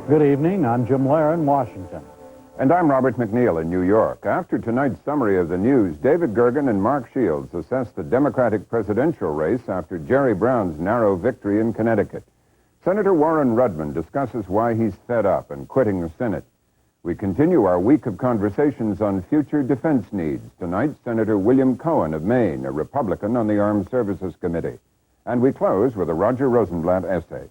Good evening. I'm Jim Lehrer in Washington. And I'm Robert MacNeil in New York. After tonight's summary of the news, David Gergen and Mark Shields assess the Democratic presidential race after Jerry Brown's narrow victory in Connecticut. Senator Warren Rudman discusses why he's fed up and quitting the Senate. We continue our week of conversations on future defense needs. Tonight, Senator William Cohen of Maine, a Republican on the Armed Services Committee. And we close with a Roger Rosenblatt essay.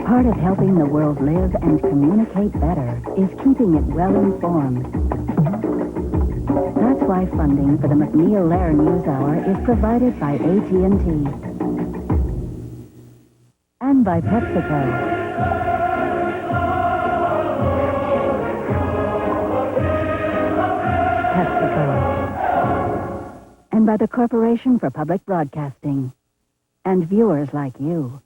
Part of helping the world live and communicate better is keeping it well informed. That's why funding for the MacNeil-Lehrer NewsHour is provided by AT&T and by PepsiCo. And by the Corporation for Public Broadcasting and viewers like you.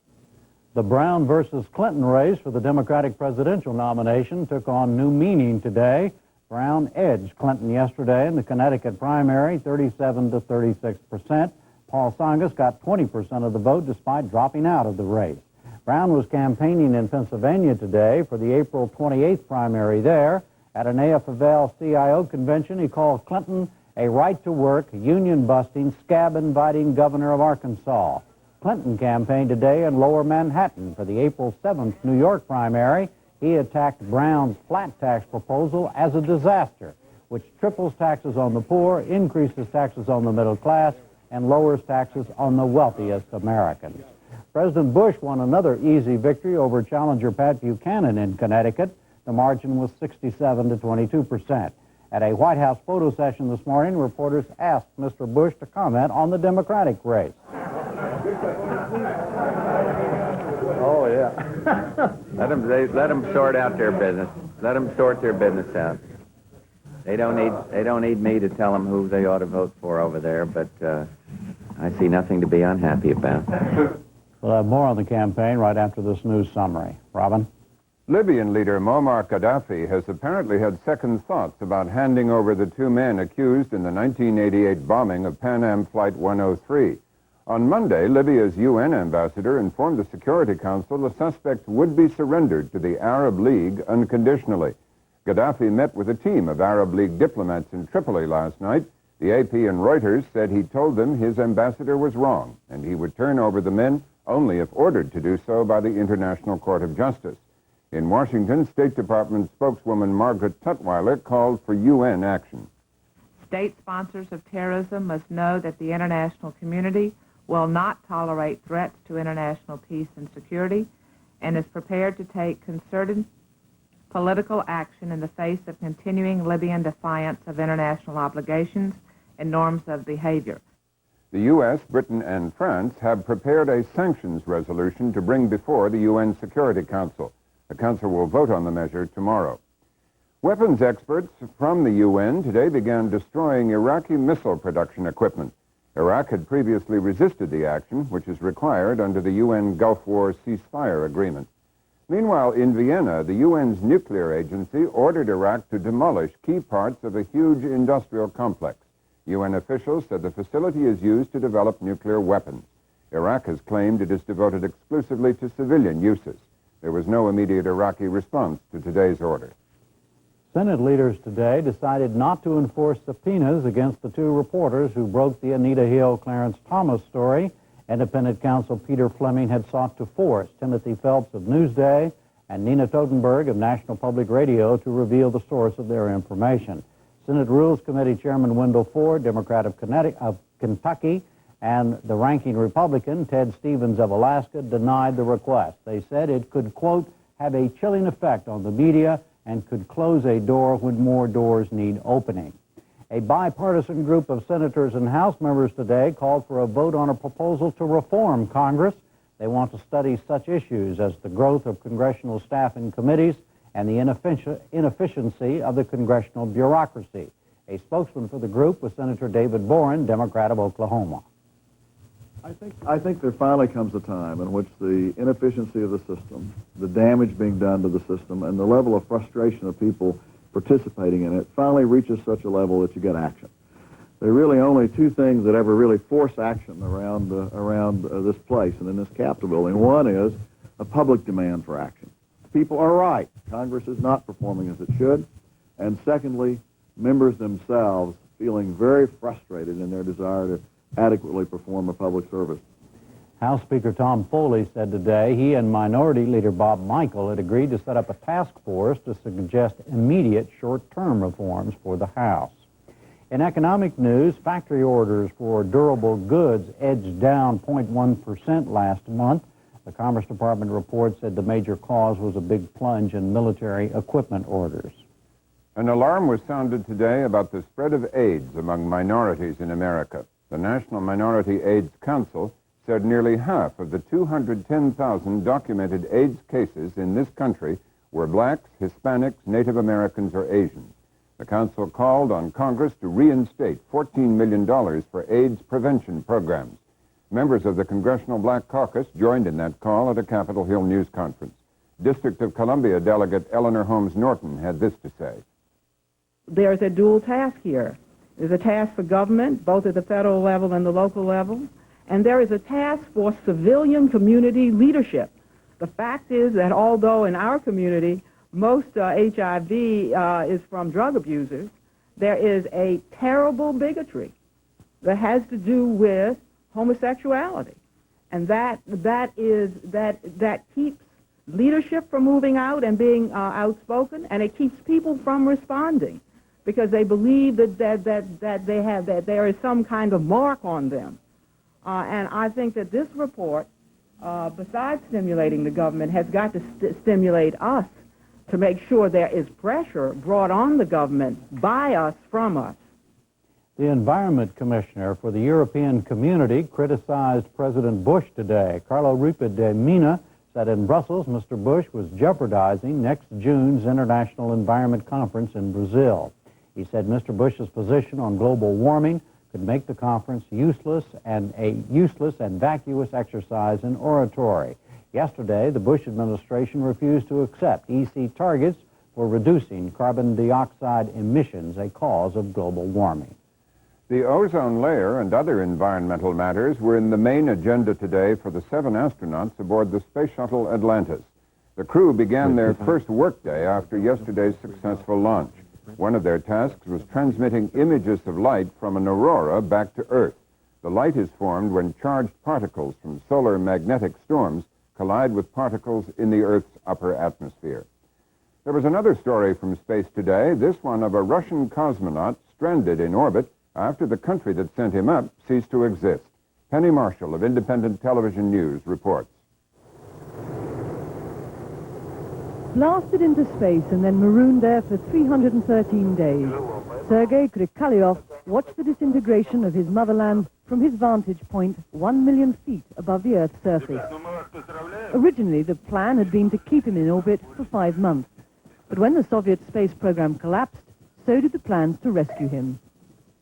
The Brown versus Clinton race for the Democratic presidential nomination took on new meaning today. Brown edged Clinton yesterday in the Connecticut primary, 37 to 36%. Paul Tsongas got 20% of the vote despite dropping out of the race. Brown was campaigning in Pennsylvania today for the April 28th primary there. At an AFL-CIO convention, he called Clinton a right-to-work, union-busting, scab-inviting governor of Arkansas. Clinton campaigned today in Lower Manhattan for the April 7th New York primary. He attacked Brown's flat tax proposal as a disaster, which triples taxes on the poor, increases taxes on the middle class, and lowers taxes on the wealthiest Americans. President Bush won another easy victory over challenger Pat Buchanan in Connecticut. The margin was 67 to 22%. At a White House photo session this morning, reporters asked Mr. Bush to comment on the Democratic race. Oh, yeah. Let them sort out their business. Let them sort their business out. They don't need me to tell them who they ought to vote for over there, but I see nothing to be unhappy about. We'll have more on the campaign right after this news summary. Robin? Libyan leader Muammar Gaddafi has apparently had second thoughts about handing over the two men accused in the 1988 bombing of Pan Am Flight 103. On Monday, Libya's UN ambassador informed the Security Council the suspects would be surrendered to the Arab League unconditionally. Gaddafi met with a team of Arab League diplomats in Tripoli last night. The AP and Reuters said he told them his ambassador was wrong, and he would turn over the men only if ordered to do so by the International Court of Justice. In Washington, State Department spokeswoman Margaret Tutwiler called for UN action. State sponsors of terrorism must know that the international community will not tolerate threats to international peace and security and is prepared to take concerted political action in the face of continuing Libyan defiance of international obligations and norms of behavior. The U.S., Britain, and France have prepared a sanctions resolution to bring before the UN Security Council. The Council will vote on the measure tomorrow. Weapons experts from the UN today began destroying Iraqi missile production equipment. Iraq had previously resisted the action, which is required under the UN Gulf War ceasefire agreement. Meanwhile, in Vienna, the UN's nuclear agency ordered Iraq to demolish key parts of a huge industrial complex. UN officials said the facility is used to develop nuclear weapons. Iraq has claimed it is devoted exclusively to civilian uses. There was no immediate Iraqi response to today's order. Senate leaders today decided not to enforce subpoenas against the two reporters who broke the Anita Hill Clarence Thomas story. Independent counsel Peter Fleming had sought to force Timothy Phelps of Newsday and Nina Totenberg of National Public Radio to reveal the source of their information. Senate Rules Committee Chairman Wendell Ford, Democrat of Kentucky, and the ranking Republican, Ted Stevens of Alaska, denied the request. They said it could, quote, have a chilling effect on the media and could close a door when more doors need opening. A bipartisan group of senators and House members today called for a vote on a proposal to reform Congress. They want to study such issues as the growth of congressional staff and committees and the inefficiency of the congressional bureaucracy. A spokesman for the group was Senator David Boren, Democrat of Oklahoma. I think there finally comes a time in which the inefficiency of the system, the damage being done to the system, and the level of frustration of people participating in it finally reaches such a level that you get action. There are really only two things that ever really force action around this place and in this Capitol building. One is a public demand for action. People are right. Congress is not performing as it should. And secondly, members themselves feeling very frustrated in their desire to adequately perform a public service. House Speaker Tom Foley said today he and Minority Leader Bob Michael had agreed to set up a task force to suggest immediate short-term reforms for the House. In economic news, factory orders for durable goods edged down 0.1% last month. The Commerce Department report said the major cause was a big plunge in military equipment orders. An alarm was sounded today about the spread of AIDS among minorities in America. The National Minority AIDS Council said nearly half of the 210,000 documented AIDS cases in this country were blacks, Hispanics, Native Americans, or Asians. The council called on Congress to reinstate $14 million for AIDS prevention programs. Members of the Congressional Black Caucus joined in that call at a Capitol Hill news conference. District of Columbia Delegate Eleanor Holmes Norton had this to say. There's a dual task here. There's a task for government, both at the federal level and the local level, and there is a task for civilian community leadership. The fact is that although in our community most HIV is from drug abusers, there is a terrible bigotry that has to do with homosexuality, and that keeps leadership from moving out and being outspoken, and it keeps people from responding because they believe that there is some kind of mark on them. And I think that this report, besides stimulating the government, has got to stimulate us to make sure there is pressure brought on the government by us, from us. The Environment Commissioner for the European Community criticized President Bush today. Carlo Ripa de Mina said in Brussels Mr. Bush was jeopardizing next June's International Environment Conference in Brazil. He said Mr. Bush's position on global warming could make the conference useless and vacuous exercise in oratory. Yesterday, the Bush administration refused to accept EC targets for reducing carbon dioxide emissions, a cause of global warming. The ozone layer and other environmental matters were in the main agenda today for the 7 astronauts aboard the Space Shuttle Atlantis. The crew began their first workday after yesterday's successful launch. One of their tasks was transmitting images of light from an aurora back to Earth. The light is formed when charged particles from solar magnetic storms collide with particles in the Earth's upper atmosphere. There was another story from space today, this one of a Russian cosmonaut stranded in orbit after the country that sent him up ceased to exist. Penny Marshall of Independent Television News reports. Blasted into space and then marooned there for 313 days, Sergei Krikalev watched the disintegration of his motherland from his vantage point 1 million feet above the Earth's surface. Originally, the plan had been to keep him in orbit for 5 months. But when the Soviet space program collapsed, so did the plans to rescue him.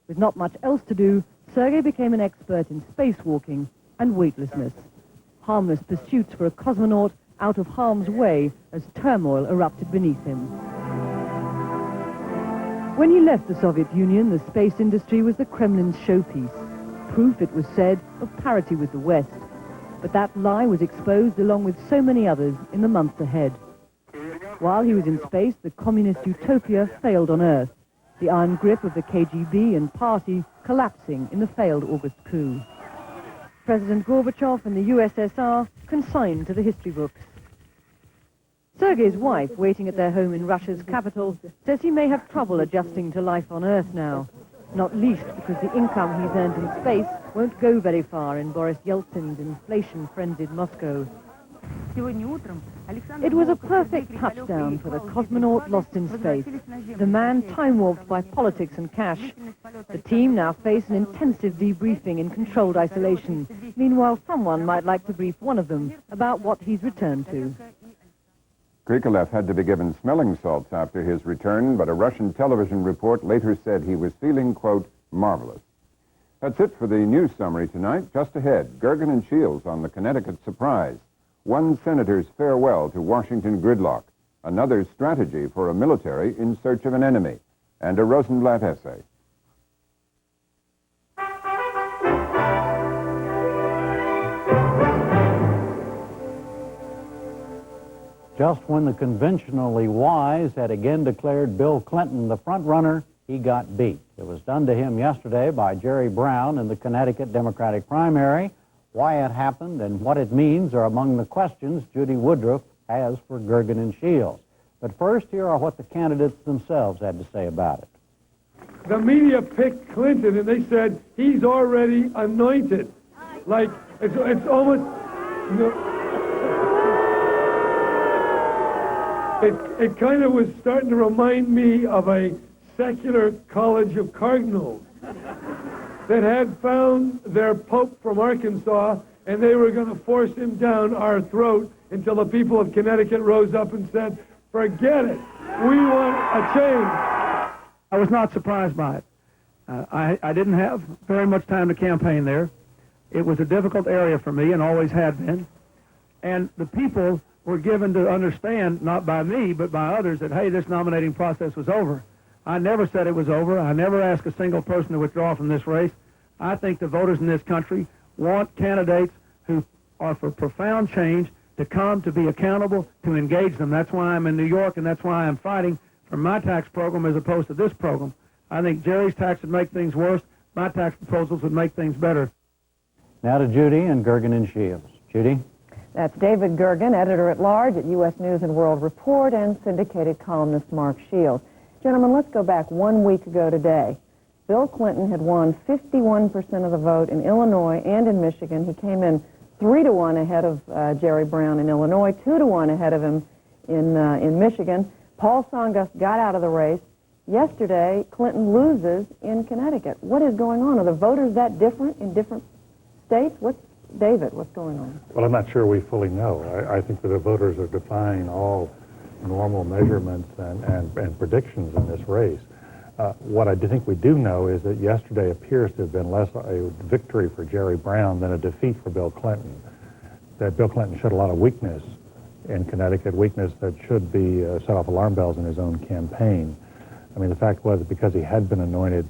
With not much else to do, Sergei became an expert in spacewalking and weightlessness. Harmless pursuits for a cosmonaut out of harm's way as turmoil erupted beneath him. When he left the Soviet Union, the space industry was the Kremlin's showpiece, proof, it was said, of parity with the West. But that lie was exposed along with so many others in the months ahead. While he was in space, the communist utopia failed on Earth, the iron grip of the KGB and party collapsing in the failed August coup. President Gorbachev and the USSR consigned to the history books. Sergei's wife, waiting at their home in Russia's capital, says he may have trouble adjusting to life on Earth now, not least because the income he's earned in space won't go very far in Boris Yeltsin's inflation-frenzied Moscow. It was a perfect touchdown for the cosmonaut lost in space, the man time-warped by politics and cash. The team now face an intensive debriefing in controlled isolation. Meanwhile, someone might like to brief one of them about what he's returned to. Krikalev had to be given smelling salts after his return, but a Russian television report later said he was feeling, quote, marvelous. That's it for the news summary tonight. Just ahead, Gergen and Shields on the Connecticut surprise. One senator's farewell to Washington gridlock. Another strategy for a military in search of an enemy. And a Rosenblatt essay. Just when the conventionally wise had again declared Bill Clinton the front runner, he got beat. It was done to him yesterday by Jerry Brown in the Connecticut Democratic primary. Why it happened and what it means are among the questions Judy Woodruff has for Gergen and Shields. But first, here are what the candidates themselves had to say about it. The media picked Clinton, and they said he's already anointed. Like, it's almost, you know, it kind of was starting to remind me of a secular college of cardinals that had found their pope from Arkansas, and they were going to force him down our throat until the people of Connecticut rose up and said, forget it, we want a change. I was not surprised by it. I didn't have very much time to campaign there. It was a difficult area for me and always had been. And the people were given to understand, not by me, but by others, that, hey, this nominating process was over. I never said it was over. I never asked a single person to withdraw from this race. I think the voters in this country want candidates who are for profound change to come, to be accountable, to engage them. That's why I'm in New York, and that's why I'm fighting for my tax program as opposed to this program. I think Jerry's tax would make things worse. My tax proposals would make things better. Now to Judy and Gergen and Shields. Judy? That's David Gergen, editor-at-large at U.S. News and World Report, and syndicated columnist Mark Shields. Gentlemen, let's go back 1 week ago today. Bill Clinton had won 51% of the vote in Illinois and in Michigan. He came in 3-1 ahead of Jerry Brown in Illinois, 2-1 ahead of him in Michigan. Paul Tsongas got out of the race. Yesterday, Clinton loses in Connecticut. What is going on? Are the voters that different in different states? David, what's going on? Well, I'm not sure we fully know. I think that the voters are defying all normal measurements and predictions in this race. What I think we do know is that yesterday appears to have been less a victory for Jerry Brown than a defeat for Bill Clinton. That Bill Clinton showed a lot of weakness in Connecticut, weakness that should be set off alarm bells in his own campaign. I mean, the fact was that because he had been anointed,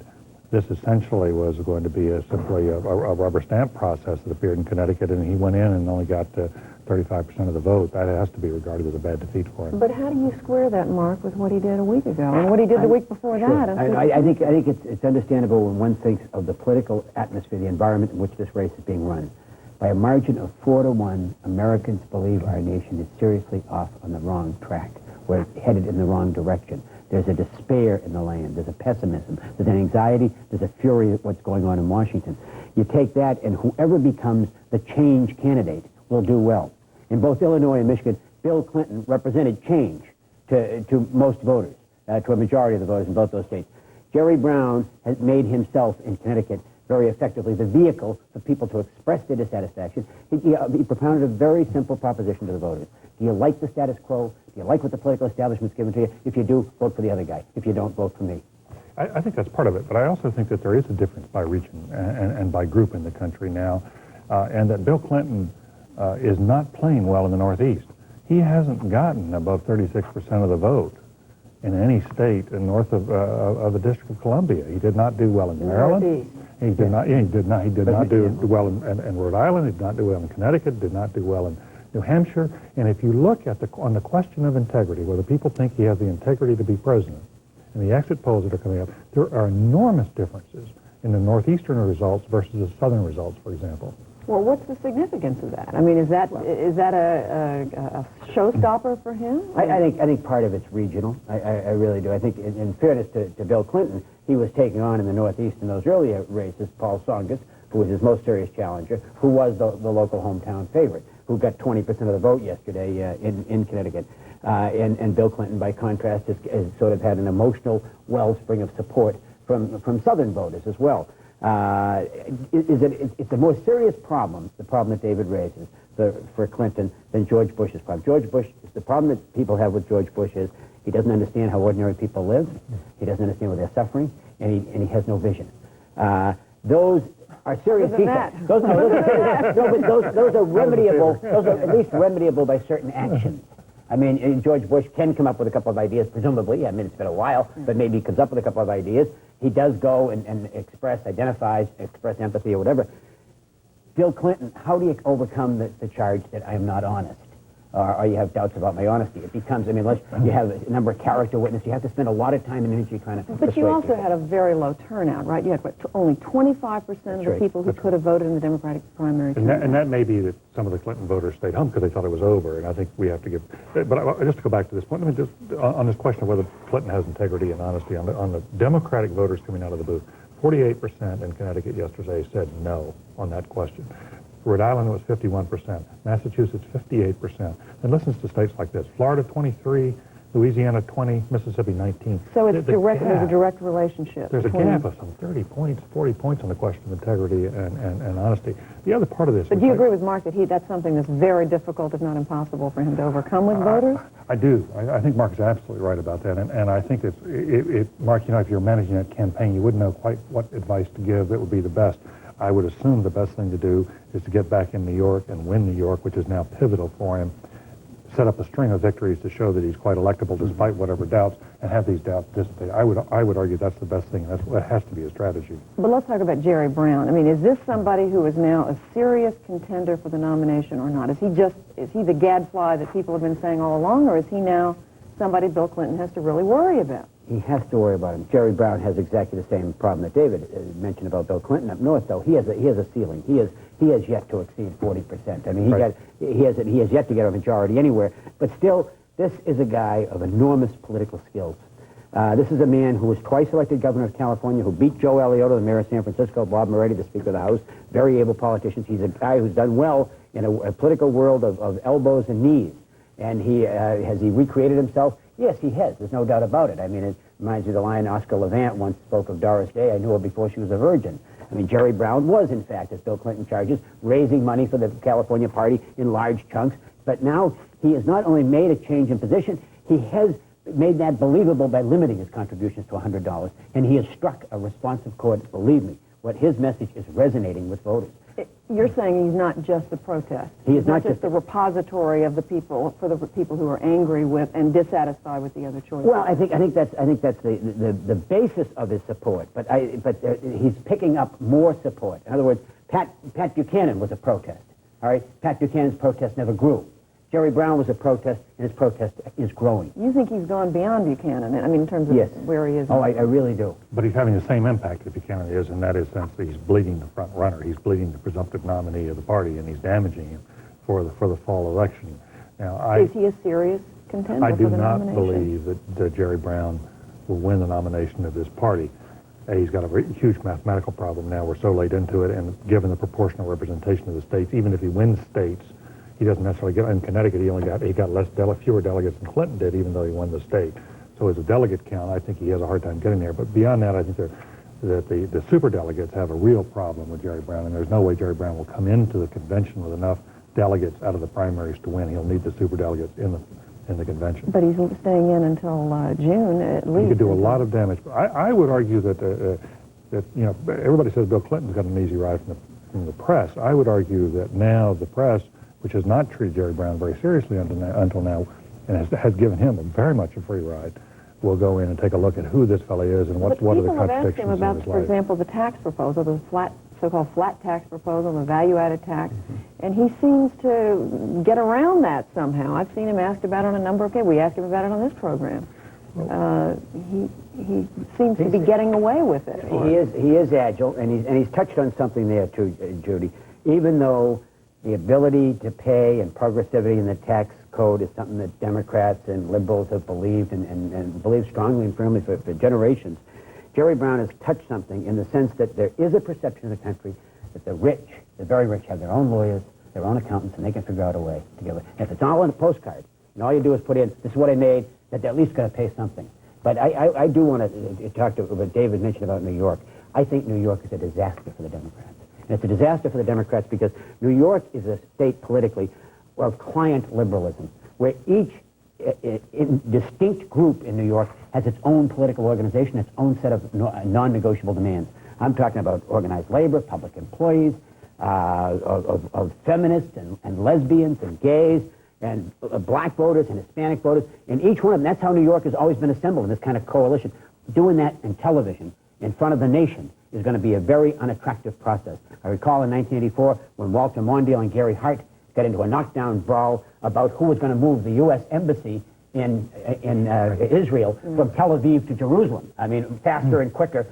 this essentially was going to be simply a rubber stamp process that appeared in Connecticut, and he went in and only got 35% of the vote. That has to be regarded as a bad defeat for him. But how do you square that, Mark, with what he did a week ago and what he did the week before that? I think it's understandable when one thinks of the political atmosphere, the environment in which this race is being run. By a margin of 4-1, Americans believe our nation is seriously off on the wrong track. We're headed in the wrong direction. There's a despair in the land. There's a pessimism. There's an anxiety. There's a fury at what's going on in Washington. You take that, and whoever becomes the change candidate will do well. In both Illinois and Michigan, Bill Clinton represented change to most voters, to a majority of the voters in both those states. Jerry Brown has made himself in Connecticut very effectively the vehicle for people to express their dissatisfaction. He propounded a very simple proposition to the voters. Do you like the status quo? Do you like what the political establishment's given to you? If you do, vote for the other guy. If you don't, vote for me. I think that's part of it, but I also think that there is a difference by region and by group in the country now, and that Bill Clinton is not playing well in the Northeast. He hasn't gotten above 36% of the vote in any state north of the District of Columbia. He did not do well in Maryland. He did not do well in Rhode Island. He did not do well in Connecticut. Did not do well in New Hampshire. And if you look at on the question of integrity, whether people think he has the integrity to be president, and the exit polls that are coming up, there are enormous differences in the northeastern results versus the southern results, for example. Well, what's the significance of that? I mean, is that a showstopper for him? I think part of it's regional. I really do. I think, in fairness to Bill Clinton, he was taking on in the Northeast in those earlier races Paul Tsongas, who was his most serious challenger, who was the local hometown favorite, who got 20% of the vote yesterday in Connecticut. And Bill Clinton, by contrast, has sort of had an emotional wellspring of support from Southern voters as well. It's a more serious problem, the problem that David raises for Clinton, than George Bush's problem. The problem that people have with George Bush is he doesn't understand how ordinary people live, he doesn't understand what they're suffering, and he has no vision. Those are serious defects. Those are remediable. Those are at least remediable by certain actions. I mean, George Bush can come up with a couple of ideas, presumably. I mean, it's been a while, but maybe he comes up with a couple of ideas. He does go and express empathy or whatever. Bill Clinton, how do you overcome the charge that I am not honest? or you have doubts about my honesty. It becomes, I mean, unless you have a number of character witnesses, you have to spend a lot of time and energy trying to But you also had a very low turnout, right? You had only 25% of the people who could have voted in the Democratic primary. And that may be that some of the Clinton voters stayed home because they thought it was over, and I think we have to give... But just to go back to this point, let me just, on this question of whether Clinton has integrity and honesty, on the Democratic voters coming out of the booth, 48% in Connecticut yesterday said no on that question. Rhode Island was 51%, Massachusetts 58%, and listens to states like this: Florida 23, Louisiana 20, Mississippi 19. So it's direct. There's a direct relationship. There's a gap of some 30 points, 40 points on the question of integrity and honesty. The other part of this. But do you agree with Mark that that's something that's very difficult, if not impossible, for him to overcome with voters? I do. I think Mark is absolutely right about that, and I think Mark, if you're managing that campaign, you wouldn't know quite what advice to give that would be the best. I would assume the best thing to do is to get back in New York and win New York, which is now pivotal for him, set up a string of victories to show that he's quite electable despite whatever doubts, and have these doubts dissipate. I would argue that's the best thing. That has to be a strategy. But let's talk about Jerry Brown. I mean, is this somebody who is now a serious contender for the nomination or not? Is he the gadfly that people have been saying all along, or is he now somebody Bill Clinton has to really worry about? He has to worry about him. Jerry Brown has exactly the same problem that David mentioned about Bill Clinton up north, though. He has a ceiling. He has yet to exceed 40%. I mean, he has yet to get a majority anywhere. But still, this is a guy of enormous political skills. This is a man who was twice elected governor of California, who beat Joe Alioto, the mayor of San Francisco, Bob Moretti, the Speaker of the House. Very able politicians. He's a guy who's done well in a political world of elbows and knees. And has he recreated himself? Yes, he has. There's no doubt about it. I mean, it reminds me of the line Oscar Levant once spoke of Doris Day. I knew her before she was a virgin. I mean, Jerry Brown was, in fact, as Bill Clinton charges, raising money for the California party in large chunks. But now he has not only made a change in position, he has made that believable by limiting his contributions to $100. And he has struck a responsive chord. Believe me, what his message is resonating with voters. You're saying he's not just the protest. He's not just the repository of the people, for the people who are angry with and dissatisfied with the other choices. Well, I think that's the basis of his support. But he's picking up more support. In other words, Pat Buchanan was a protest. All right, Pat Buchanan's protest never grew. Jerry Brown was a protest, and his protest is growing. You think he's gone beyond Buchanan? I mean, in terms of where he is. Oh, I really do. But he's having the same impact that Buchanan is, and that is essentially he's bleeding the front runner. He's bleeding the presumptive nominee of the party, and he's damaging him for the fall election. Now, is he a serious contender for the nomination? I do not believe that Jerry Brown will win the nomination of this party. He's got a huge mathematical problem now. We're so late into it, and given the proportional representation of the states, even if he wins states, he doesn't necessarily get in Connecticut. He got fewer delegates than Clinton did, even though he won the state. So as a delegate count, I think he has a hard time getting there. But beyond that, I think that the super delegates have a real problem with Jerry Brown, and there's no way Jerry Brown will come into the convention with enough delegates out of the primaries to win. He'll need the super delegates in the convention. But he's staying in until June at least. He could do a lot of damage. I would argue that everybody says Bill Clinton's got an easy ride from the press. I would argue that now the press, which has not treated Jerry Brown very seriously until now, and has given him very much a free ride, will go in and take a look at who this fellow is and what are the contradictions in his life. People have asked him about, for example, the tax proposal, the so-called flat tax proposal, the value-added tax, and he seems to get around that somehow. I've seen him asked about it on a number of occasions. We asked him about it on this program. He seems to be getting away with it. He is agile, and he's touched on something there too, Judy. Even though the ability to pay and progressivity in the tax code is something that Democrats and liberals have believed and believed strongly and firmly for generations, Jerry Brown has touched something in the sense that there is a perception in the country that the rich, the very rich, have their own lawyers, their own accountants, and they can figure out a way to get it. If it's all on a postcard, and all you do is put in, this is what I made, that they're at least going to pay something. But I do want to talk to what David mentioned about New York. I think New York is a disaster for the Democrats. And it's a disaster for the Democrats because New York is a state politically of client liberalism, where each distinct group in New York has its own political organization, its own set of non-negotiable demands. I'm talking about organized labor, public employees, of feminists and lesbians and gays, and black voters and Hispanic voters, and each one of them, that's how New York has always been assembled in this kind of coalition. Doing that in television, in front of the nation, is going to be a very unattractive process. I recall in 1984 when Walter Mondale and Gary Hart got into a knockdown brawl about who was going to move the U.S. embassy in Israel from Tel Aviv to Jerusalem. I mean, faster and quicker,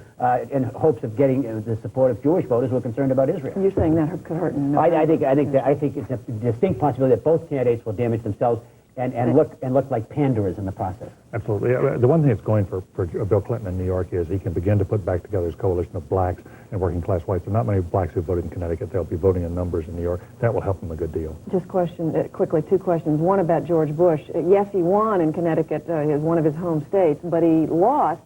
in hopes of getting the support of Jewish voters who are concerned about Israel. You're saying that could hurt? I think it's a distinct possibility that both candidates will damage themselves and look like panderers in the process. Absolutely. The one thing that's going for Bill Clinton in New York is he can begin to put back together his coalition of blacks and working class whites. There are not many blacks who voted in Connecticut. They'll be voting in numbers in New York. That will help him a good deal. Just quickly, two questions. One about George Bush. Yes, he won in Connecticut, one of his home states, but he lost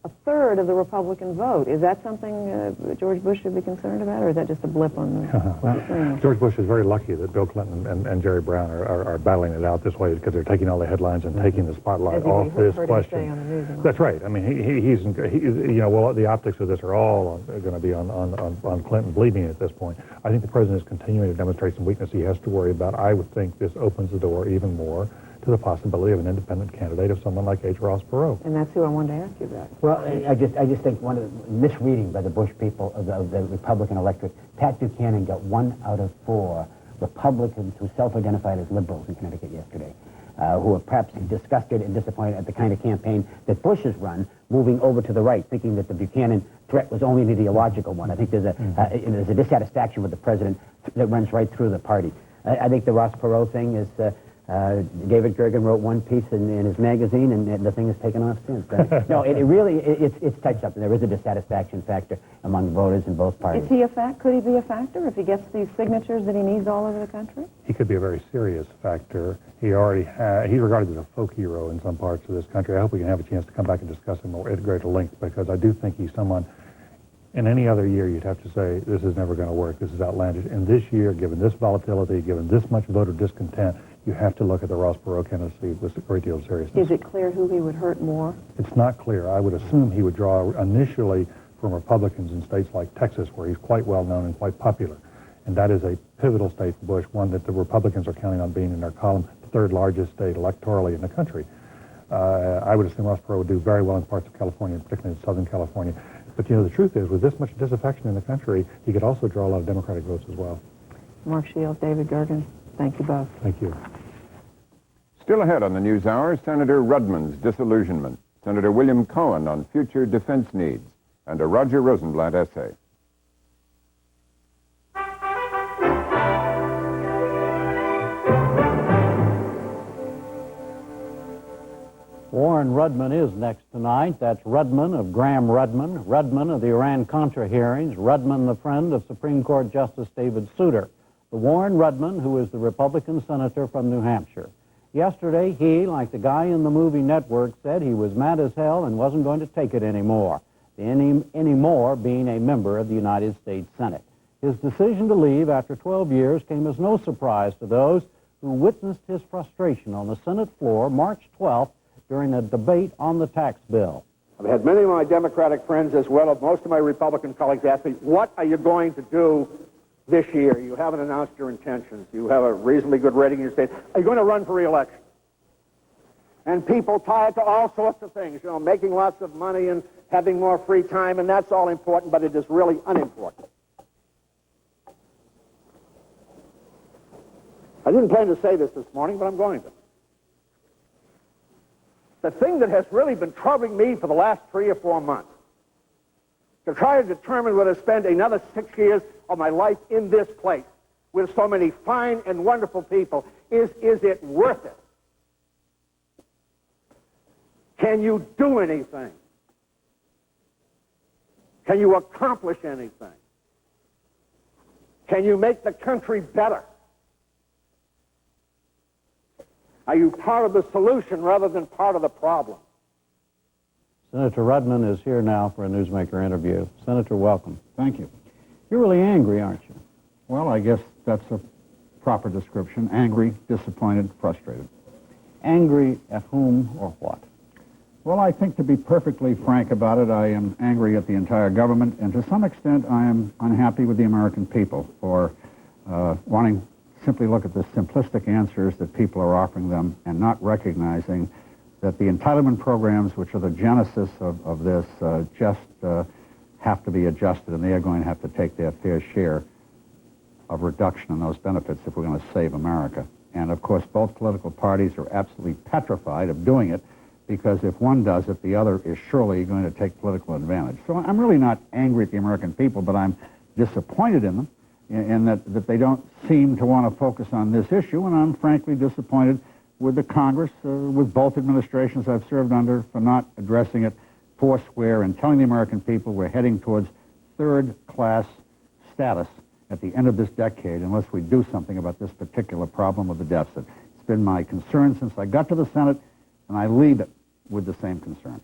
a third of the Republican vote. Is that something George Bush should be concerned about, or is that just a blip on the screen? George Bush is very lucky that Bill Clinton and Jerry Brown are battling it out this way, because they're taking all the headlines and taking the spotlight off this question. That's right. I mean, he's well, the optics of this are all going to be on Clinton bleeding at this point. I think the president is continuing to demonstrate some weakness he has to worry about. I would think this opens the door even more to the possibility of an independent candidate of someone like H. Ross Perot. And that's who I wanted to ask you about. Well, I just think one of the misreading by the Bush people of the Republican electorate. Pat Buchanan got 1 out of 4 Republicans who self-identified as liberals in Connecticut yesterday, who are perhaps disgusted and disappointed at the kind of campaign that Bush has run, moving over to the right, thinking that the Buchanan threat was only an ideological one. I think there's a dissatisfaction with the president that runs right through the party. I think the Ross Perot thing is... David Gergen wrote one piece in his magazine, and the thing has taken off since. No, it's touched up, and there is a dissatisfaction factor among voters in both parties. Is he a fact? Could he be a factor if he gets these signatures that he needs all over the country? He could be a very serious factor. He's regarded as a folk hero in some parts of this country. I hope we can have a chance to come back and discuss him at greater length, because I do think he's someone. In any other year, you'd have to say, this is never going to work, this is outlandish. And this year, given this volatility, given this much voter discontent, you have to look at the Ross Perot candidacy with a great deal of seriousness. Is it clear who he would hurt more? It's not clear. I would assume he would draw initially from Republicans in states like Texas, where he's quite well known and quite popular. And that is a pivotal state for Bush, one that the Republicans are counting on being in their column, the third largest state electorally in the country. I would assume Ross Perot would do very well in parts of California, particularly in Southern California. But, the truth is, with this much disaffection in the country, he could also draw a lot of Democratic votes as well. Mark Shields, David Gergen, thank you both. Thank you. Still ahead on the NewsHour, Senator Rudman's disillusionment, Senator William Cohen on future defense needs, and a Roger Rosenblatt essay. Warren Rudman is next tonight. That's Rudman of Graham Rudman, Rudman of the Iran-Contra hearings, Rudman, the friend of Supreme Court Justice David Souter, the Warren Rudman who is the Republican senator from New Hampshire. Yesterday, he, like the guy in the movie Network, said he was mad as hell and wasn't going to take it anymore, anymore being a member of the United States Senate. His decision to leave after 12 years came as no surprise to those who witnessed his frustration on the Senate floor March 12th during a debate on the tax bill. I've had many of my Democratic friends, as well as most of my Republican colleagues, ask me, what are you going to do this year? You haven't announced your intentions. You have a reasonably good rating in your state. Are you going to run for re-election? And people tie it to all sorts of things, making lots of money and having more free time, and that's all important, but it is really unimportant. I didn't plan to say this morning, but I'm going to. The thing that has really been troubling me for the last 3 or 4 months, to try to determine whether to spend another 6 years of my life in this place with so many fine and wonderful people, is it worth it? Can you do anything? Can you accomplish anything? Can you make the country better? Are you part of the solution rather than part of the problem? Senator Rudman is here now for a Newsmaker interview. Senator, welcome. Thank you. You're really angry, aren't you? Well, I guess that's a proper description. Angry, disappointed, frustrated. Angry at whom or what? Well, I think to be perfectly frank about it, I am angry at the entire government, and to some extent I am unhappy with the American people for wanting simply look at the simplistic answers that people are offering them and not recognizing that the entitlement programs, which are the genesis of this, just have to be adjusted, and they are going to have to take their fair share. of reduction in those benefits if we're going to save America. And of course, both political parties are absolutely petrified of doing it, because if one does it, the other is surely going to take political advantage. So I'm really not angry at the American people, but I'm disappointed in them, in that they don't seem to want to focus on this issue, and I'm frankly disappointed with the Congress, with both administrations I've served under, for not addressing it foursquare and telling the American people we're heading towards third-class status at the end of this decade unless we do something about this particular problem with the deficit. It's been my concern since I got to the Senate, and I leave it with the same concern.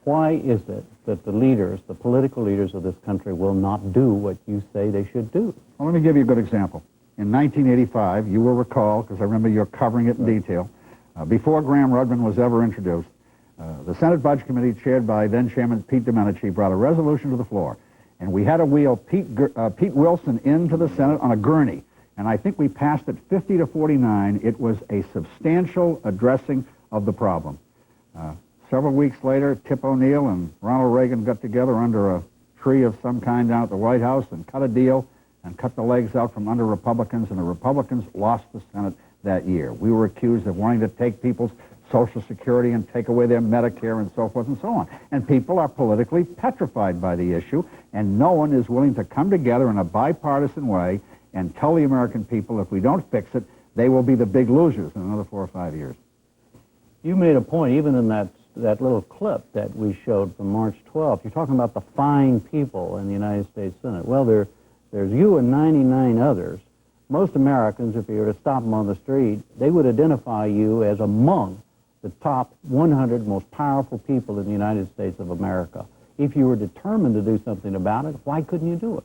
Why is it that the leaders, the political leaders of this country, will not do what you say they should do? Well, let me give you a good example. In 1985, you will recall, because I remember you're covering it in detail, before Graham-Rudman was ever introduced, the Senate Budget Committee, chaired by then-Chairman Pete Domenici, brought a resolution to the floor, and we had to wheel Pete Wilson into the Senate on a gurney, and I think we passed it 50 to 49. It was a substantial addressing of the problem. Several weeks later, Tip O'Neill and Ronald Reagan got together under a tree of some kind down at the White House and cut a deal and cut the legs out from under Republicans, and the Republicans lost the Senate that year. We were accused of wanting to take people's Social Security and take away their Medicare and so forth and so on. And people are politically petrified by the issue, and no one is willing to come together in a bipartisan way and tell the American people if we don't fix it, they will be the big losers in another 4 or 5 years. You made a point, even in that little clip that we showed from March 12th. You're talking about the fine people in the United States Senate. Well, there's you and 99 others. Most Americans, if you were to stop them on the street, they would identify you as among the top 100 most powerful people in the United States of America. If you were determined to do something about it, why couldn't you do it?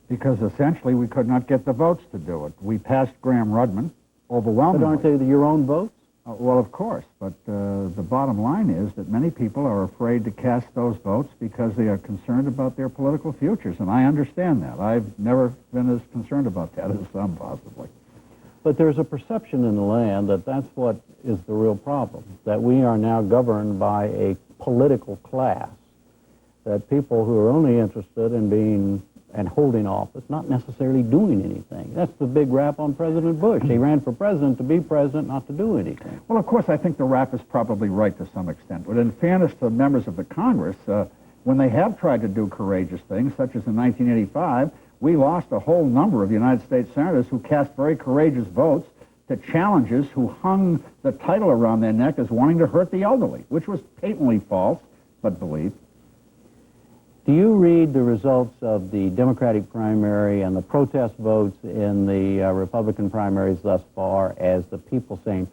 Because essentially we could not get the votes to do it. We passed Graham-Rudman overwhelmingly. But aren't they your own votes? Well, of course, but the bottom line is that many people are afraid to cast those votes because they are concerned about their political futures, and I understand that. I've never been as concerned about that as some, possibly. But there's a perception in the land that that's what is the real problem, that we are now governed by a political class, that people who are only interested in being and holding office, not necessarily doing anything. That's the big rap on President Bush. He ran for president to be president, not to do anything. Well, of course, I think the rap is probably right to some extent. But in fairness to members of the Congress, when they have tried to do courageous things, such as in 1985, we lost a whole number of the United States senators who cast very courageous votes to challengers who hung the title around their neck as wanting to hurt the elderly, which was patently false, but believed. Do you read the results of the Democratic primary and the protest votes in the Republican primaries thus far as the people saying,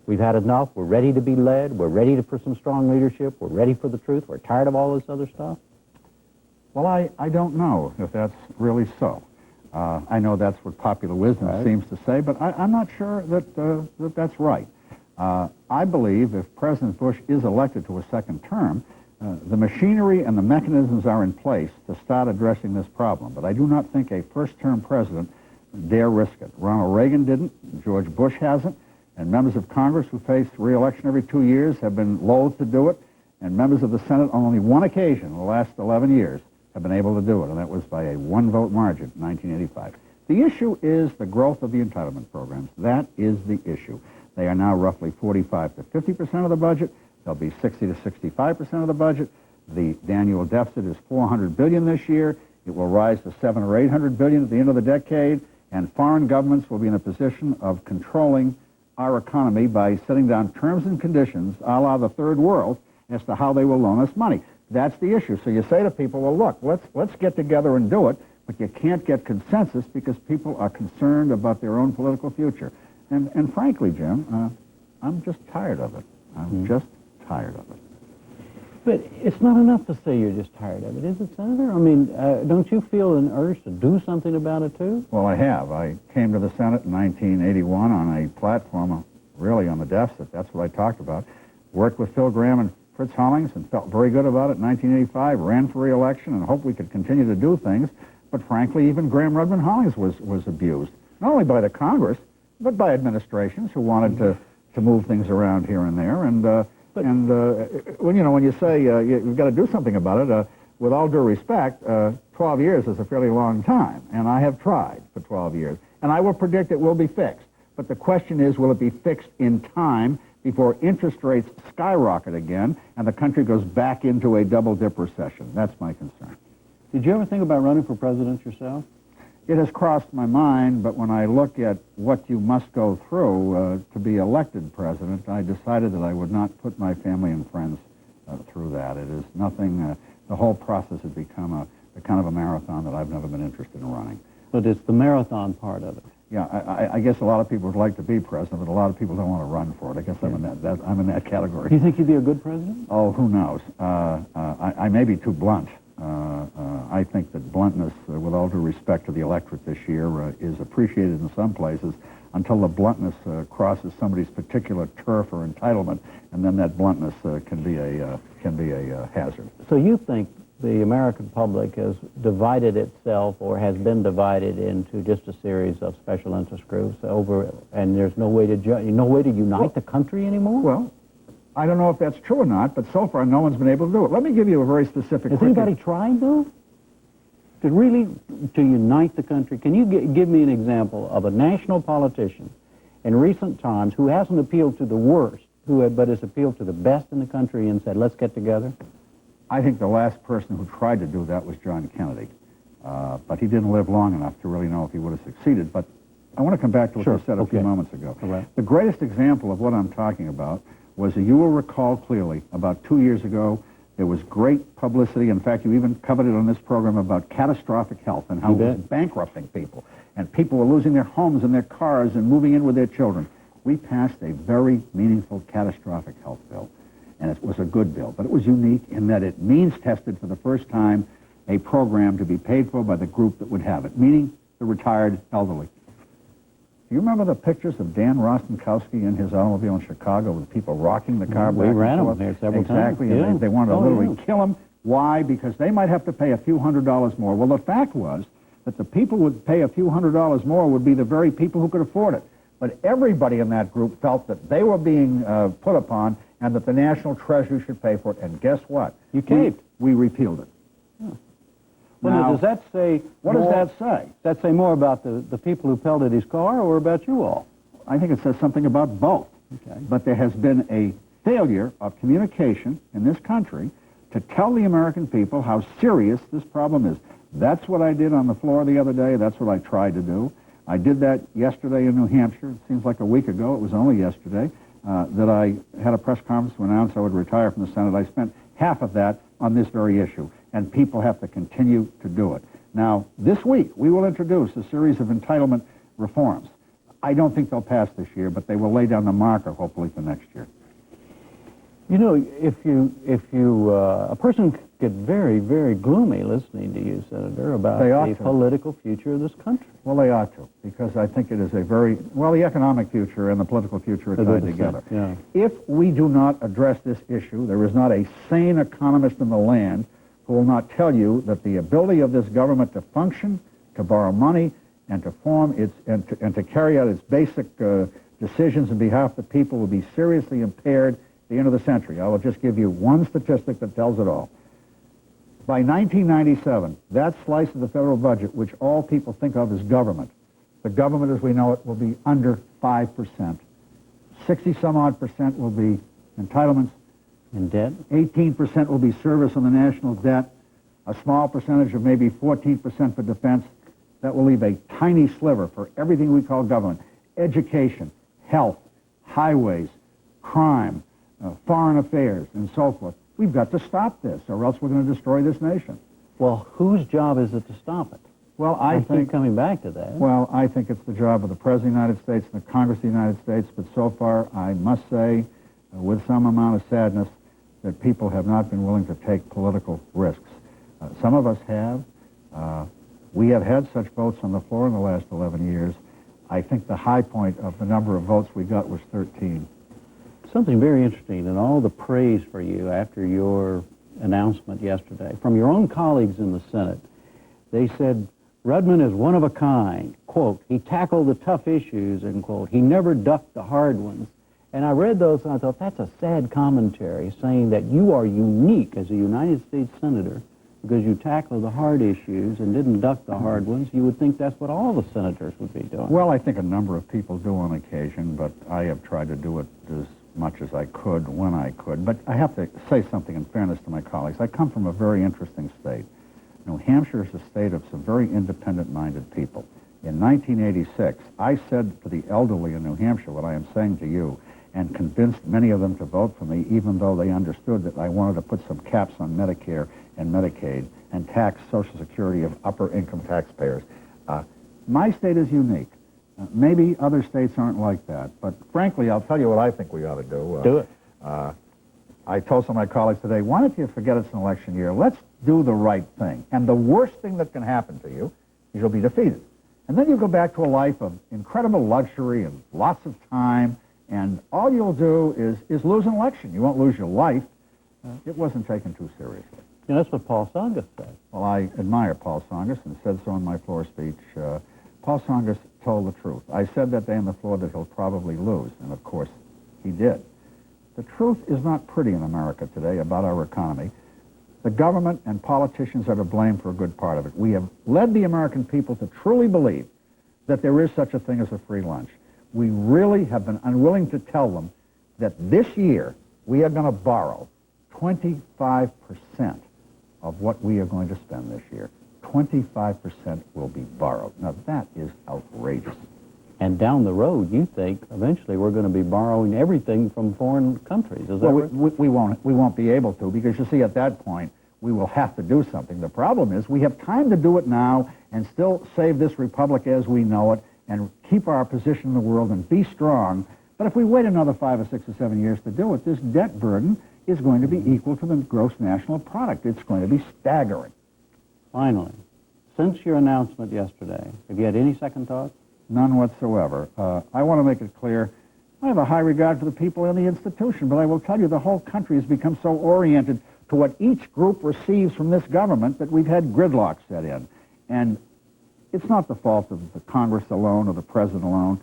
we've had enough, we're ready to be led, we're ready for some strong leadership, we're ready for the truth, we're tired of all this other stuff? Well, I don't know if that's really so. I know that's what popular wisdom seems to say, but I'm not sure that that's right. I believe if President Bush is elected to a second term, the machinery and the mechanisms are in place to start addressing this problem, but I do not think a first-term president dare risk it. Ronald Reagan didn't, George Bush hasn't, and members of Congress who face re-election every 2 years have been loath to do it, and members of the Senate on only one occasion in the last 11 years have been able to do it, and that was by a one-vote margin in 1985. The issue is the growth of the entitlement programs. That is the issue. They are now roughly 45 to 50% of the budget. They'll be 60 to 65% of the budget. The annual deficit is $400 billion this year. It will rise to $700 or $800 billion at the end of the decade, and foreign governments will be in a position of controlling our economy by setting down terms and conditions, a la the third world, as to how they will loan us money. That's the issue. So you say to people, well, look, let's get together and do it, but you can't get consensus because people are concerned about their own political future. And frankly, Jim, I'm just tired of it. I'm just tired of it. But it's not enough to say you're just tired of it, is it, Senator? I mean, don't you feel an urge to do something about it, too? Well, I have. I came to the Senate in 1981 on a platform really on the deficit. That's what I talked about. Worked with Phil Gramm and Fritz Hollings and felt very good about it in 1985, ran for re-election and hoped we could continue to do things. But frankly, even Gramm-Rudman Hollings was abused, not only by the Congress, but by administrations who wanted to move things around here and there. And when you say you've got to do something about it, with all due respect, 12 years is a fairly long time, and I have tried for 12 years. And I will predict it will be fixed. But the question is, will it be fixed in time before interest rates skyrocket again and the country goes back into a double-dip recession? That's my concern. Did you ever think about running for president yourself? It has crossed my mind, but when I look at what you must go through to be elected president, I decided that I would not put my family and friends through that. It is nothing, the whole process has become a kind of a marathon that I've never been interested in running. But it's the marathon part of it. Yeah, I guess a lot of people would like to be president, but a lot of people don't want to run for it. I guess I'm in that category. Do you think you'd be a good president? Oh, who knows? I may be too blunt. I think that bluntness, with all due respect to the electorate this year, is appreciated in some places until the bluntness crosses somebody's particular turf or entitlement, and then that bluntness can be a hazard. So you think the American public has divided itself, or has been divided into just a series of special interest groups over, and there's no way to unite the country anymore? Well, I don't know if that's true or not, but so far no one's been able to do it. Let me give you a very specific... Has anybody tried, though? To unite the country? Can you give me an example of a national politician in recent times who hasn't appealed to the worst, but has appealed to the best in the country and said, let's get together? I think the last person who tried to do that was John Kennedy. But he didn't live long enough to really know if he would have succeeded. But I want to come back to what you said a few moments ago. Right. The greatest example of what I'm talking about was, you will recall clearly, about 2 years ago, there was great publicity. In fact, you even covered it on this program about catastrophic health and how it was bankrupting people. And people were losing their homes and their cars and moving in with their children. We passed a very meaningful catastrophic health bill. And it was a good bill, but it was unique in that it means tested for the first time a program to be paid for by the group that would have it, meaning the retired elderly. Do you remember the pictures of Dan Rostenkowski in his automobile in Chicago with people rocking the car back and forth? We ran them there several times. Exactly, and they wanted to literally kill him. Why? Because they might have to pay a few $100s more. Well, the fact was that the people who would pay a few $100s more would be the very people who could afford it. But everybody in that group felt that they were being put upon and that the national treasury should pay for it. And guess what? You caved. We repealed it. Yeah. Well, now, does that say... What does that say? Does that say more about the people who pelted his car or about you all? I think it says something about both. Okay. But there has been a failure of communication in this country to tell the American people how serious this problem is. That's what I did on the floor the other day. That's what I tried to do. I did that yesterday in New Hampshire. It seems like a week ago. It was only yesterday that I had a press conference to announce I would retire from the Senate. I spent half of that on this very issue, and people have to continue to do it. Now, this week, we will introduce a series of entitlement reforms. I don't think they'll pass this year, but they will lay down the marker, hopefully, for next year. You know, a person could get very, very gloomy listening to you, Senator, about the political future of this country. Well, they ought to, because I think it is a very, well, the economic future and the political future are tied together. Yeah. If we do not address this issue, there is not a sane economist in the land who will not tell you that the ability of this government to function, to borrow money, and to form its, and to carry out its basic decisions on behalf of the people will be seriously impaired at the end of the century. I will just give you one statistic that tells it all. By 1997, that slice of the federal budget, which all people think of as government, the government as we know it will be under 5%. 60-some-odd% will be entitlements. And debt? 18% will be service on the national debt. A small percentage of maybe 14% for defense. That will leave a tiny sliver for everything we call government. Education, health, highways, crime, foreign affairs, and so forth. We've got to stop this, or else we're going to destroy this nation. Well, whose job is it to stop it? Well, I think coming back to that. Well, I think it's the job of the President of the United States and the Congress of the United States, but so far, I must say, with some amount of sadness, that people have not been willing to take political risks. Some of us have. We have had such votes on the floor in the last 11 years. I think the high point of the number of votes we got was 13. Something very interesting, and all the praise for you after your announcement yesterday, from your own colleagues in the Senate, they said, Rudman is one of a kind. Quote, he tackled the tough issues, end quote. He never ducked the hard ones. And I read those and I thought, that's a sad commentary, saying that you are unique as a United States Senator because you tackled the hard issues and didn't duck the hard ones. You would think that's what all the senators would be doing. Well, I think a number of people do on occasion, but I have tried to do it as much as I could when I could. But I have to say something in fairness to my colleagues. I come from a very interesting state. New Hampshire is a state of some very independent-minded people. In 1986, I said to the elderly in New Hampshire what I am saying to you, and convinced many of them to vote for me, even though they understood that I wanted to put some caps on Medicare and Medicaid and tax Social Security of upper-income taxpayers. My state is unique. Maybe other states aren't like that, but frankly, I'll tell you what I think we ought to do. Do it. I told some of my colleagues today, why don't you forget it's an election year? Let's do the right thing. And the worst thing that can happen to you is you'll be defeated. And then you go back to a life of incredible luxury and lots of time, and all you'll do is lose an election. You won't lose your life. It wasn't taken too seriously. You know, that's what Paul Tsongas said. Well, I admire Paul Tsongas and said so in my floor speech. Paul Tsongas told the truth. I said that day on the floor that he'll probably lose, and of course, he did. The truth is not pretty in America today about our economy. The government and politicians are to blame for a good part of it. We have led the American people to truly believe that there is such a thing as a free lunch. We really have been unwilling to tell them that this year we are going to borrow 25% of what we are going to spend this year. 25% will be borrowed. Now, that is outrageous. And down the road, you think eventually we're going to be borrowing everything from foreign countries. Is that right? We won't be able to, because you see, at that point, we will have to do something. The problem is we have time to do it now and still save this republic as we know it and keep our position in the world and be strong. But if we wait another 5 or 6 or 7 years to do it, this debt burden is going to be equal to the gross national product. It's going to be staggering. Finally, since your announcement yesterday, have you had any second thoughts? None whatsoever. I want to make it clear, I have a high regard for the people in the institution, but I will tell you the whole country has become so oriented to what each group receives from this government that we've had gridlock set in. And it's not the fault of the Congress alone or the President alone.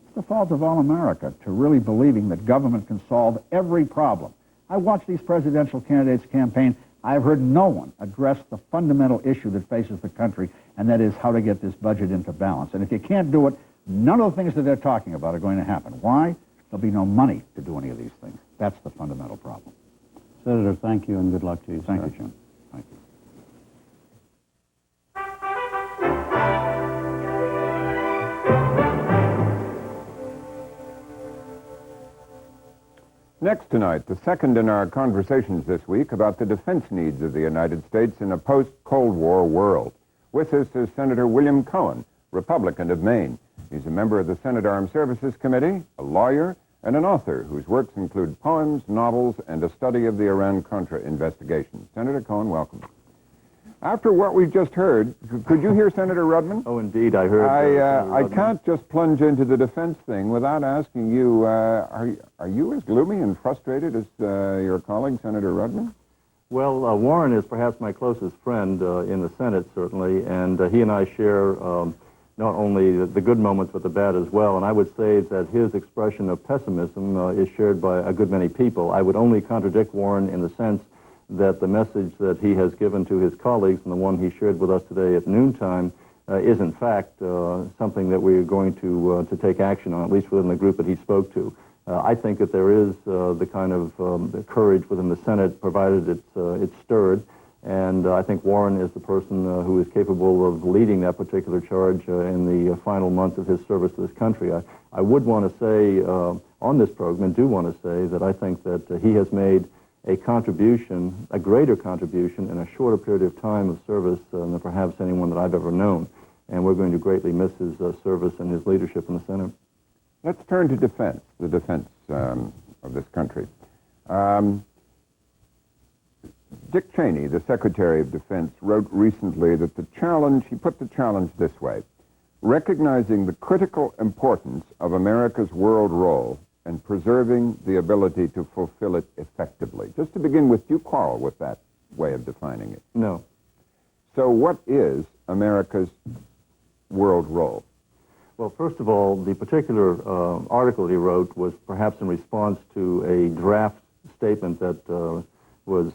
It's the fault of all America to really believing that government can solve every problem. I watched these presidential candidates campaign. I've heard no one address the fundamental issue that faces the country, and that is how to get this budget into balance. And if you can't do it, none of the things that they're talking about are going to happen. Why? There'll be no money to do any of these things. That's the fundamental problem. Senator, thank you and good luck to you, Thank sir. you, Jim. Thank you. Next tonight, the second in our conversations this week about the defense needs of the United States in a post-Cold War world. With us is Senator William Cohen, Republican of Maine. He's a member of the Senate Armed Services Committee, a lawyer, and an author whose works include poems, novels, and a study of the Iran-Contra investigation. Senator Cohen, welcome. After what we've just heard, could you hear Senator Rudman? Oh, indeed, I heard. I can't just plunge into the defense thing without asking you, are you as gloomy and frustrated as your colleague, Senator Rudman? Well, Warren is perhaps my closest friend in the Senate, certainly, and he and I share not only the good moments, but the bad as well. And I would say that his expression of pessimism is shared by a good many people. I would only contradict Warren in the sense that the message that he has given to his colleagues and the one he shared with us today at noontime is in fact something that we are going to take action on, at least within the group that he spoke to. I think that there is the kind of the courage within the Senate, provided it's stirred, and I think Warren is the person who is capable of leading that particular charge in the final month of his service to this country. I would want to say on this program, and do want to say, that I think that he has made a contribution, a greater contribution in a shorter period of time of service than perhaps anyone that I've ever known. And we're going to greatly miss his service and his leadership in the Senate. Let's turn to defense, the defense of this country. Dick Cheney, the Secretary of Defense, wrote recently that he put the challenge this way: recognizing the critical importance of America's world role and preserving the ability to fulfill it effectively. Just to begin with, do you quarrel with that way of defining it? No. So what is America's world role? Well, first of all, the particular article he wrote was perhaps in response to a draft statement that was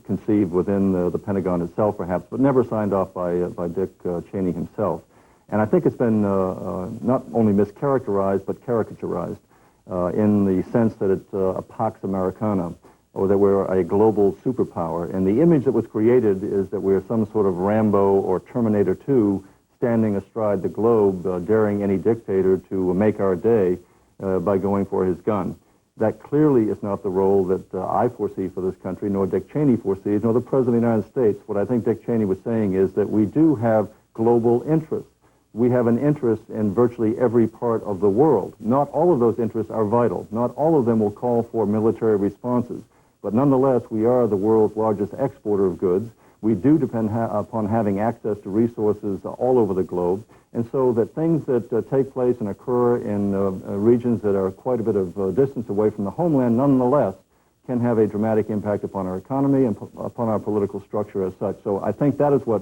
conceived within the Pentagon itself, perhaps, but never signed off by Dick Cheney himself. And I think it's been not only mischaracterized, but caricaturized in the sense that it's a Pax Americana, or that we're a global superpower. And the image that was created is that we're some sort of Rambo or Terminator 2 standing astride the globe, daring any dictator to make our day by going for his gun. That clearly is not the role that I foresee for this country, nor Dick Cheney foresees, nor the President of the United States. What I think Dick Cheney was saying is that we do have global interests. We have an interest in virtually every part of the world. Not all of those interests are vital. Not all of them will call for military responses. But nonetheless, we are the world's largest exporter of goods. We do depend upon having access to resources all over the globe. And so that things that take place and occur in regions that are quite a bit of distance away from the homeland, nonetheless, can have a dramatic impact upon our economy and upon our political structure as such. So I think that is what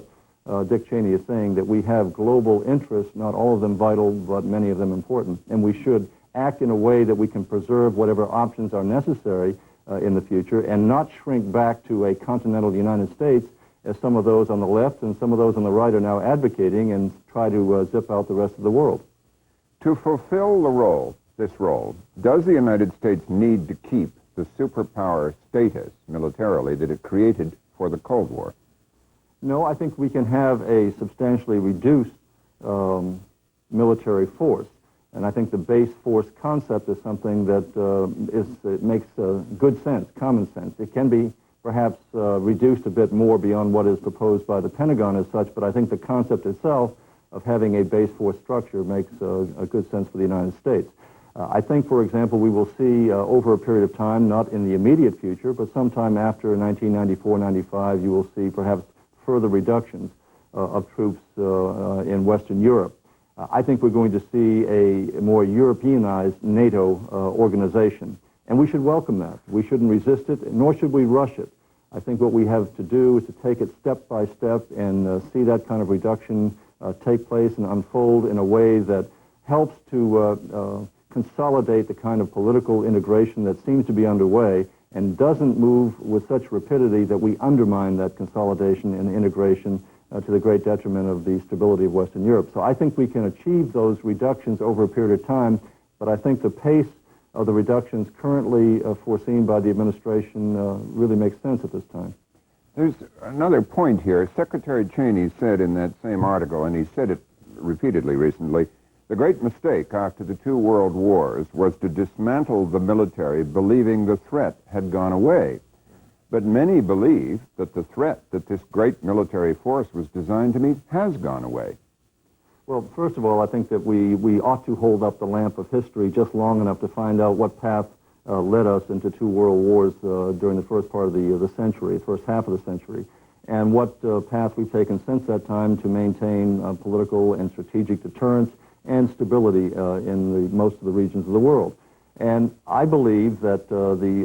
Dick Cheney is saying, that we have global interests, not all of them vital, but many of them important. And we should act in a way that we can preserve whatever options are necessary in the future and not shrink back to a continental United States as some of those on the left and some of those on the right are now advocating, and try to zip out the rest of the world. To fulfill this role, does the United States need to keep the superpower status militarily that it created for the Cold War? No, I think we can have a substantially reduced military force. And I think the base force concept is something that it makes good sense, common sense. It can be perhaps reduced a bit more beyond what is proposed by the Pentagon as such, but I think the concept itself of having a base force structure makes a good sense for the United States. I think, for example, we will see over a period of time, not in the immediate future, but sometime after 1994-95, you will see perhaps further reductions of troops in Western Europe. I think we're going to see a more Europeanized NATO organization, and we should welcome that. We shouldn't resist it, nor should we rush it. I think what we have to do is to take it step by step and see that kind of reduction take place and unfold in a way that helps to consolidate the kind of political integration that seems to be underway and doesn't move with such rapidity that we undermine that consolidation and integration to the great detriment of the stability of Western Europe. So I think we can achieve those reductions over a period of time, but I think the pace of the reductions currently foreseen by the administration really makes sense at this time. There's another point here. Secretary Cheney said in that same article, and he said it repeatedly recently, the great mistake after the two world wars was to dismantle the military, believing the threat had gone away. But many believe that the threat that this great military force was designed to meet has gone away. Well, first of all, I think that we ought to hold up the lamp of history just long enough to find out what path led us into two world wars during the first part of the century, first half of the century, and what path we've taken since that time to maintain political and strategic deterrence and stability in most of the regions of the world. And I believe that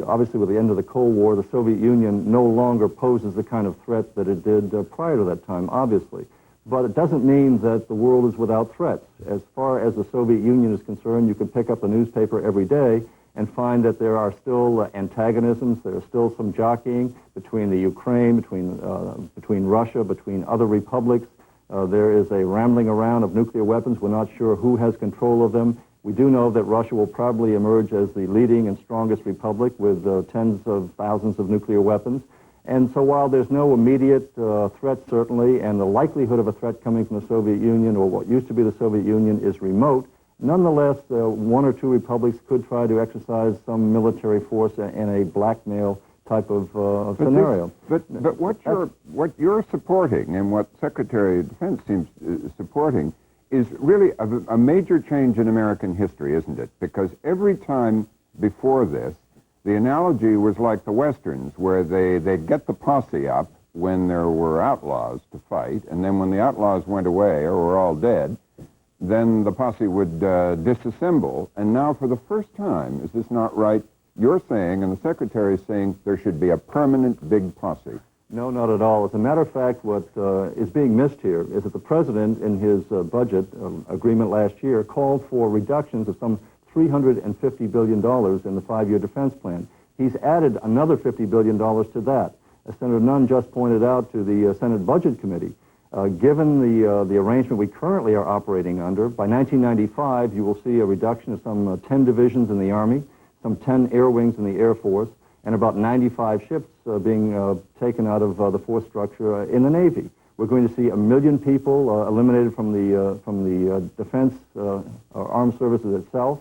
obviously with the end of the Cold War, the Soviet Union no longer poses the kind of threat that it did prior to that time, obviously. But it doesn't mean that the world is without threats. As far as the Soviet Union is concerned, you can pick up a newspaper every day and find that there are still antagonisms, there is still some jockeying between the Ukraine, between Russia, between other republics. There is a rambling around of nuclear weapons. We're not sure who has control of them. We do know that Russia will probably emerge as the leading and strongest republic with tens of thousands of nuclear weapons. And so while there's no immediate threat, certainly, and the likelihood of a threat coming from the Soviet Union or what used to be the Soviet Union is remote, nonetheless, one or two republics could try to exercise some military force in a blackmail type of scenario. But what you're supporting and what Secretary of Defense seems supporting is really a major change in American history, isn't it? Because every time before this, the analogy was like the Westerns, where they'd get the posse up when there were outlaws to fight, and then when the outlaws went away or were all dead, then the posse would disassemble. And now for the first time, is this not right? You're saying, and the Secretary is saying, there should be a permanent big posse. No, not at all. As a matter of fact, what is being missed here is that the President, in his budget agreement last year, called for reductions of some $350 billion in the 5-year defense plan. He's added another $50 billion to that. As Senator Nunn just pointed out to the Senate Budget Committee, given the arrangement we currently are operating under, by 1995 you will see a reduction of some 10 divisions in the Army, some 10 air wings in the Air Force, and about 95 ships being taken out of the force structure in the Navy. We're going to see 1 million people eliminated from the defense or armed services itself,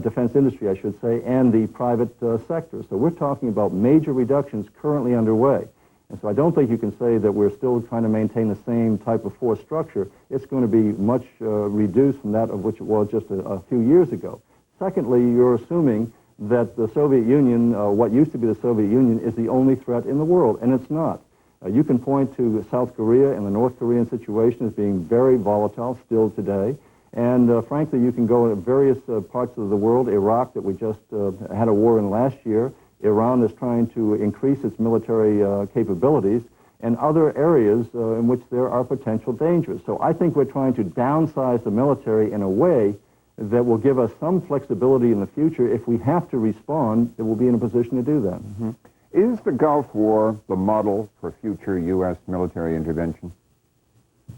defense industry, I should say, and the private sector. So we're talking about major reductions currently underway. And so I don't think you can say that we're still trying to maintain the same type of force structure. It's going to be much reduced from that of which it was just a few years ago. Secondly, you're assuming that the Soviet Union, what used to be the Soviet Union, is the only threat in the world, and it's not. You can point to South Korea and the North Korean situation as being very volatile still today. And frankly, you can go to various parts of the world, Iraq that we just had a war in last year, Iran is trying to increase its military capabilities, and other areas in which there are potential dangers. So I think we're trying to downsize the military in a way that will give us some flexibility in the future. If we have to respond, it will be in a position to do that. Mm-hmm. Is the Gulf War the model for future U.S. military intervention?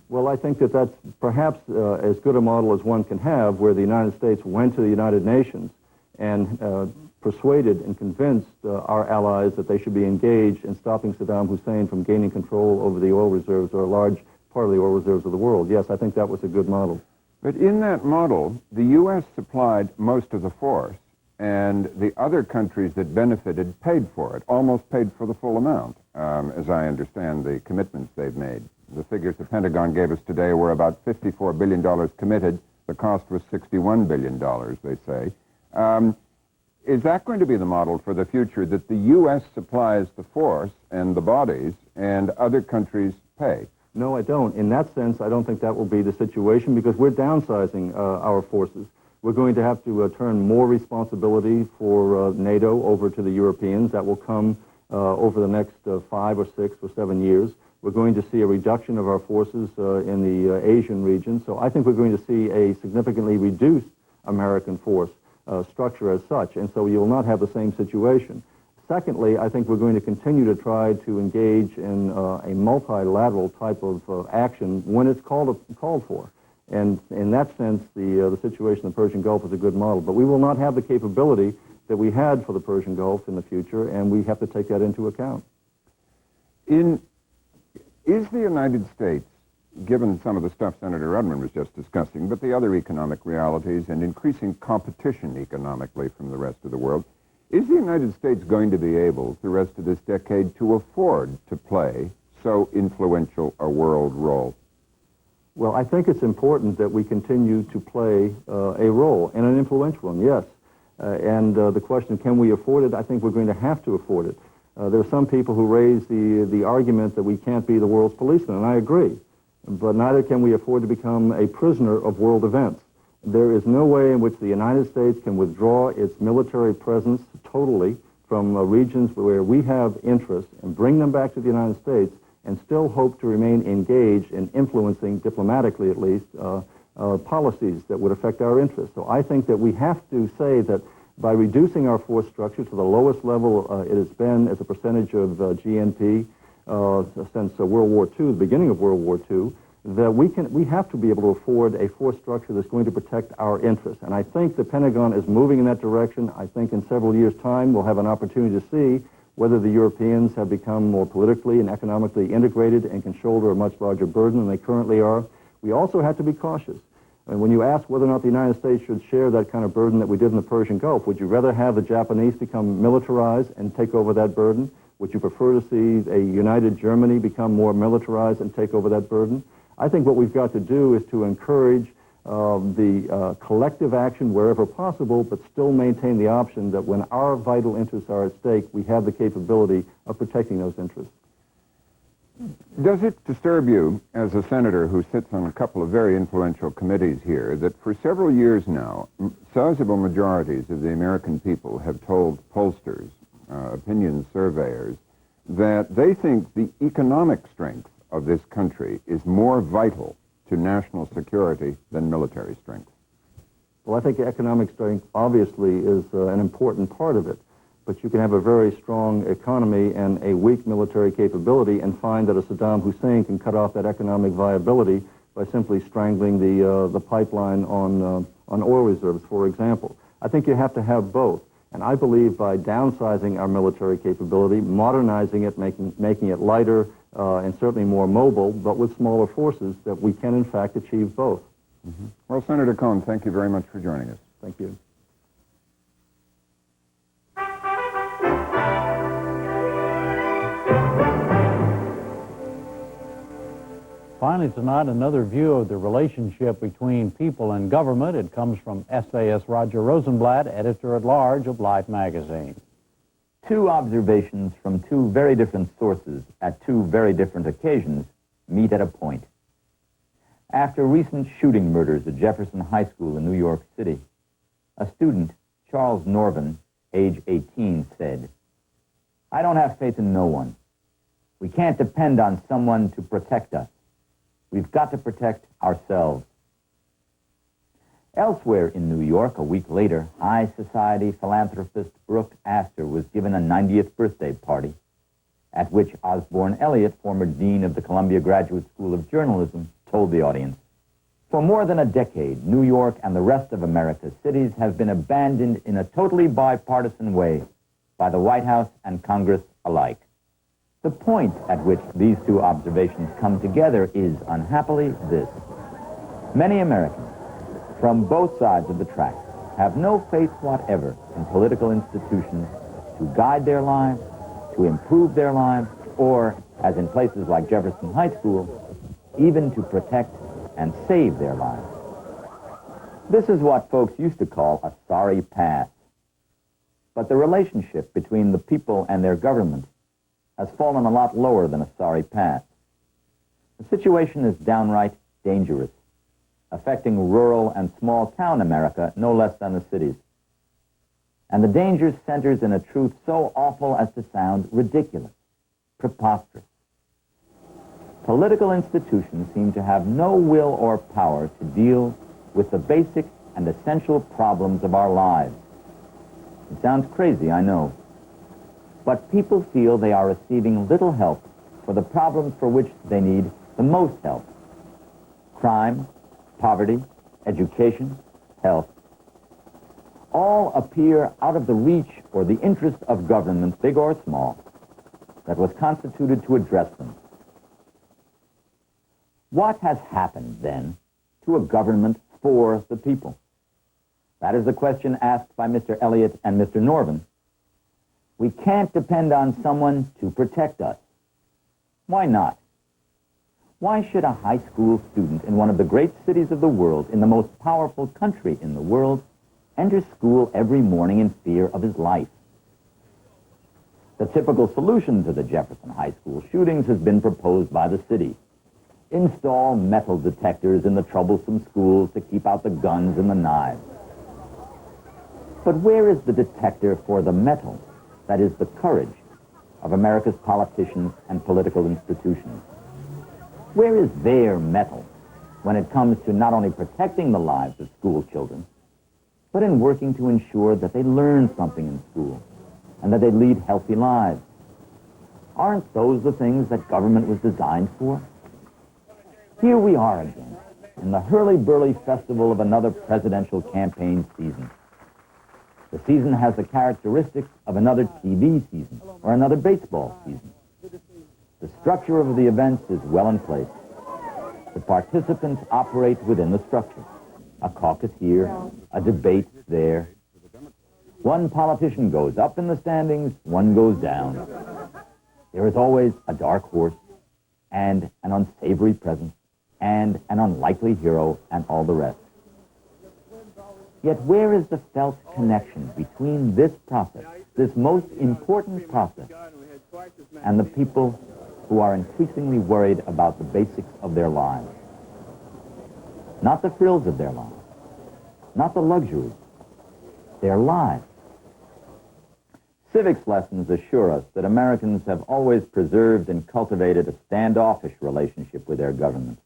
Well, I think that that's perhaps as good a model as one can have, where the United States went to the United Nations and persuaded and convinced our allies that they should be engaged in stopping Saddam Hussein from gaining control over the oil reserves, or a large part of the oil reserves of the world. Yes, I think that was a good model. But in that model, the U.S. supplied most of the force, and the other countries that benefited paid for it, almost paid for the full amount, as I understand the commitments they've made. The figures the Pentagon gave us today were about $54 billion committed. The cost was $61 billion, they say. Is that going to be the model for the future, that the U.S. supplies the force and the bodies and other countries pay? No, I don't. In that sense, I don't think that will be the situation, because we're downsizing our forces. We're going to have to turn more responsibility for NATO over to the Europeans. That will come over the next 5 or 6 or 7 years. We're going to see a reduction of our forces in the Asian region. So I think we're going to see a significantly reduced American force structure as such, and so you will not have the same situation. Secondly, I think we're going to continue to try to engage in a multilateral type of action when it's called for. And in that sense, the situation in the Persian Gulf is a good model. But we will not have the capability that we had for the Persian Gulf in the future, and we have to take that into account. Is the United States, given some of the stuff Senator Rudman was just discussing, but the other economic realities and increasing competition economically from the rest of the world, is the United States going to be able, the rest of this decade, to afford to play so influential a world role? Well, I think it's important that we continue to play a role, and an influential one, yes. And the question, can we afford it? I think we're going to have to afford it. There are some people who raise the argument that we can't be the world's policeman, and I agree. But neither can we afford to become a prisoner of world events. There is no way in which the United States can withdraw its military presence totally from regions where we have interests and bring them back to the United States and still hope to remain engaged in influencing, diplomatically at least, policies that would affect our interests. So I think that we have to say that by reducing our force structure to the lowest level it has been as a percentage of GNP since World War II, the beginning of World War II, that we have to be able to afford a force structure that's going to protect our interests. And I think the Pentagon is moving in that direction. I think in several years' time we'll have an opportunity to see whether the Europeans have become more politically and economically integrated and can shoulder a much larger burden than they currently are. We also have to be cautious. And when you ask whether or not the United States should share that kind of burden that we did in the Persian Gulf, would you rather have the Japanese become militarized and take over that burden? Would you prefer to see a united Germany become more militarized and take over that burden? I think what we've got to do is to encourage the collective action wherever possible, but still maintain the option that when our vital interests are at stake, we have the capability of protecting those interests. Does it disturb you, as a senator who sits on a couple of very influential committees here, that for several years now, sizable majorities of the American people have told pollsters, opinion surveyors, that they think the economic strength of this country is more vital to national security than military strength? Well, I think economic strength obviously is an important part of it. but you can have a very strong economy and a weak military capability and find that a Saddam Hussein can cut off that economic viability by simply strangling the pipeline on oil reserves, for example. I think you have to have both. And I believe by downsizing our military capability, modernizing it, making it lighter, and certainly more mobile, but with smaller forces, that we can in fact achieve both. Mm-hmm. Well, Senator Cohn, thank you very much for joining us. Thank you. Finally tonight, another view of the relationship between people and government. It comes from essayist Roger Rosenblatt, editor-at-large of Life magazine. Two observations from two very different sources at two very different occasions meet at a point. After recent shooting murders at Jefferson High School in New York City, a student, Charles Norvin, age 18, said, "I don't have faith in no one. We can't depend on someone to protect us. We've got to protect ourselves." Elsewhere in New York, a week later, high society philanthropist Brooke Astor was given a 90th birthday party, at which Osborne Elliott, former dean of the Columbia Graduate School of Journalism, told the audience, "For more than a decade, New York and the rest of America's cities have been abandoned in a totally bipartisan way by the White House and Congress alike." The point at which these two observations come together is, unhappily, this. Many Americans, from both sides of the tracks, have no faith whatever in political institutions to guide their lives, to improve their lives, or, as in places like Jefferson High School, even to protect and save their lives. This is what folks used to call a sorry past. But the relationship between the people and their government has fallen a lot lower than a sorry past. The situation is downright dangerous, affecting rural and small-town America no less than the cities. And the danger centers in a truth so awful as to sound ridiculous, preposterous. Political institutions seem to have no will or power to deal with the basic and essential problems of our lives. It sounds crazy, I know. But people feel they are receiving little help for the problems for which they need the most help. Crime, poverty, education, health. All appear out of the reach or the interest of government, big or small, that was constituted to address them. What has happened, then, to a government for the people? That is the question asked by Mr. Elliott and Mr. Norvin. We can't depend on someone to protect us. Why not? Why should a high school student in one of the great cities of the world, in the most powerful country in the world, enter school every morning in fear of his life? The typical solution to the Jefferson High School shootings has been proposed by the city. Install metal detectors in the troublesome schools to keep out the guns and the knives. But where is the detector for the metal? That is the courage of America's politicians and political institutions. Where is their metal when it comes to not only protecting the lives of school children, but in working to ensure that they learn something in school and that they lead healthy lives? Aren't those the things that government was designed for? Here we are again, in the hurly-burly festival of another presidential campaign season. The season has the characteristics of another TV season or another baseball season. The structure of the events is well in place. The participants operate within the structure. A caucus here, a debate there. One politician goes up in the standings, one goes down. There is always a dark horse and an unsavory presence and an unlikely hero and all the rest. Yet where is the felt connection between this process, this most important process, and the people who are increasingly worried about the basics of their lives? Not the frills of their lives, not the luxuries, their lives. Civics lessons assure us that Americans have always preserved and cultivated a standoffish relationship with their government.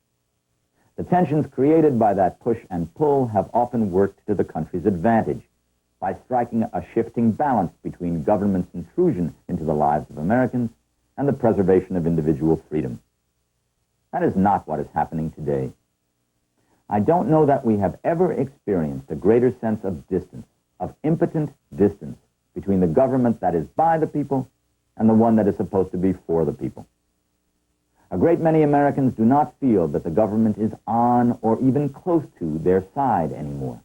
The tensions created by that push and pull have often worked to the country's advantage, by striking a shifting balance between government's intrusion into the lives of Americans and the preservation of individual freedom. That is not what is happening today. I don't know that we have ever experienced a greater sense of distance, of impotent distance, between the government that is by the people and the one that is supposed to be for the people. A great many Americans do not feel that the government is on or even close to their side anymore.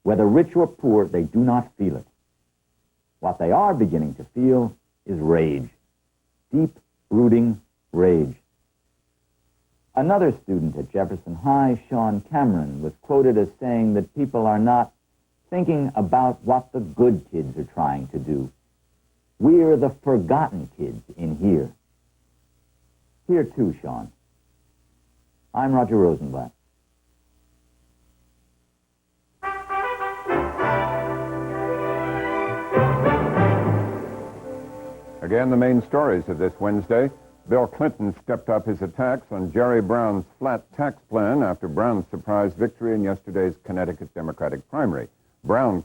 Whether rich or poor, they do not feel it. What they are beginning to feel is rage, deep, brooding rage. Another student at Jefferson High, Sean Cameron, was quoted as saying that people are not thinking about what the good kids are trying to do. We're the forgotten kids in here. Here too, Sean. I'm Roger Rosenblatt. Again, the main stories of this Wednesday. Bill Clinton stepped up his attacks on Jerry Brown's flat tax plan after Brown's surprise victory in yesterday's Connecticut Democratic primary. Brown